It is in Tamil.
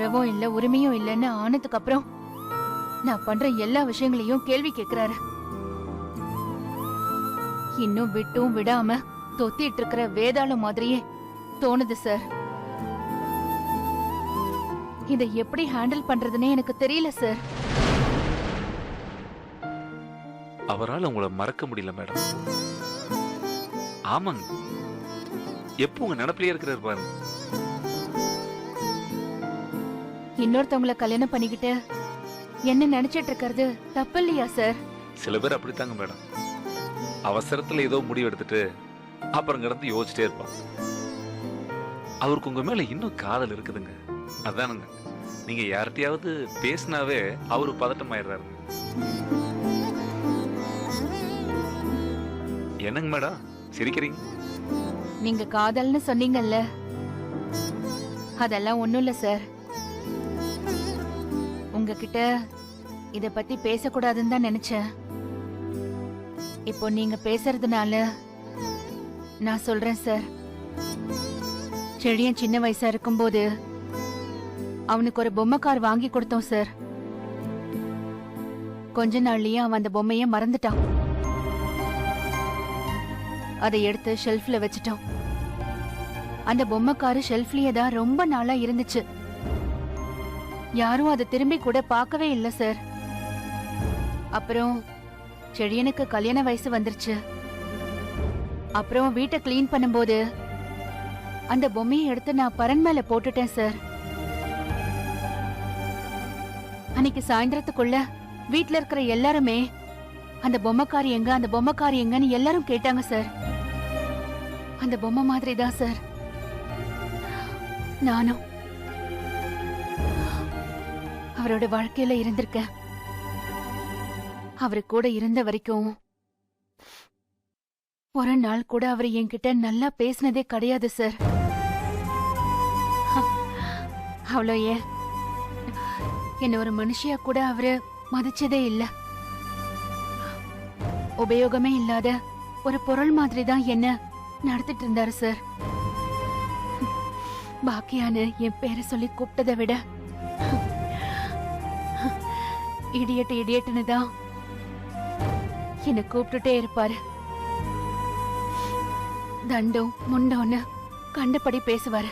ரவம் இல்ல உரிமையும் இல்லைன்னு ஆனதுக்கு அப்புறம் நான் பண்ற எல்லா விஷயங்களையும் கேள்வி கேக்குறாரு. இன்னும் விட்டும் விடாம தொத்திட்டு இருக்கிற வேதாளம் மாதிரியே தோணுது சார். இதை எப்படி ஹேண்டில் பண்றதுன்னே எனக்கு தெரியல சார். அவரால் உங்களை மறக்க முடியல மேடம். ஆமாங்க, எப்போ உங்க நினைப்பிலே இருக்கிறார் பாருங்க. இன்னொருத்தவங்கள கல்யாணம் பண்ணிக்கிட்டு என்ன நினைச்சிட்டு இருக்கிறது தப்பு இல்லையா சார்? சில பேர் அப்படித்தாங்க மேடம். அவசரத்துல ஏதோ முடிவு எடுத்துட்டு அப்புறம் கிடந்து யோசிச்சிட்டே இருப்பான். அவருக்கு உங்க மேல இன்னும் காதல் இருக்குதுங்க. அதானுங்க, நீங்க யார்கிட்டயாவது பேசினாவே அவரு பதட்டம் ஆயிடுறாருங்க. என்னங்க மேடம் சிரிக்கிறீங்க? நீங்க காதல்னு சொன்னீங்கல்ல, அதெல்லாம் ஒண்ணும் இல்ல சார். உங்ககிட்ட இத பத்தி பேசக்கூடாதுன்னு தான் நினைச்சேன். இப்போ நீங்க பேசுறதுனால நான் சொல்றேன் சார். செழியன் சின்ன வயசா இருக்கும்போது அவனுக்கு ஒரு பொம்மை கார் வாங்கி கொடுத்தோம் சார். கொஞ்ச நாள்லயே அவன் அந்த பொம்மைய மறந்துட்டான். அதை எடுத்து ஷெல்ஃப்ல வச்சுட்டோம். அந்த பொம்மை காரு ஷெல்ஃப்லயே தான் ரொம்ப நாளா இருந்துச்சு. யாரும் அதை திரும்பி கூட பார்க்கவே இல்லை சார். அப்புறம் செழியனுக்கு கல்யாண வயசு வந்துருச்சு. அப்புறம் வீட்டை கிளீன் பண்ணும்போது அந்த பொம்மையை எடுத்து நான் பரன் மேல போட்டுட்டேன் சார். அன்னைக்கு சாயந்தரத்துக்குள்ள வீட்ல இருக்கிற எல்லாருமே அந்த பொம்மைக்காரி எங்க, அந்த பொம்மைக்காரி எங்கன்னு எல்லாரும் கேட்டாங்க சார். அந்த பொம்மை மாதிரி தான் சார் நானும் அவரோட வாழ்க்கையில இருந்திருக்கேன். அவரு கூட இருந்த வரைக்கும் ஒரு நாள் கூட அவர் என்கிட்ட நல்லா பேசினதே கிடையாது சார். அவ்வளோ ஏன் என்ன ஒரு மனுஷியா கூட அவரு மதிச்சதே இல்ல. உபயோகமே இல்லாத ஒரு பொருள் மாதிரி தான் என்ன நடத்திட்டு இருந்தாரு சார். பாக்கியான்னு என் பேரை சொல்லி கூப்பிட்டதை விட இடியட் இடியட்னு தான் என்ன கூப்பிட்டுட்டே இருப்பாரு. தண்டம் முண்டோன்னு கண்டபடி பேசுவாரு.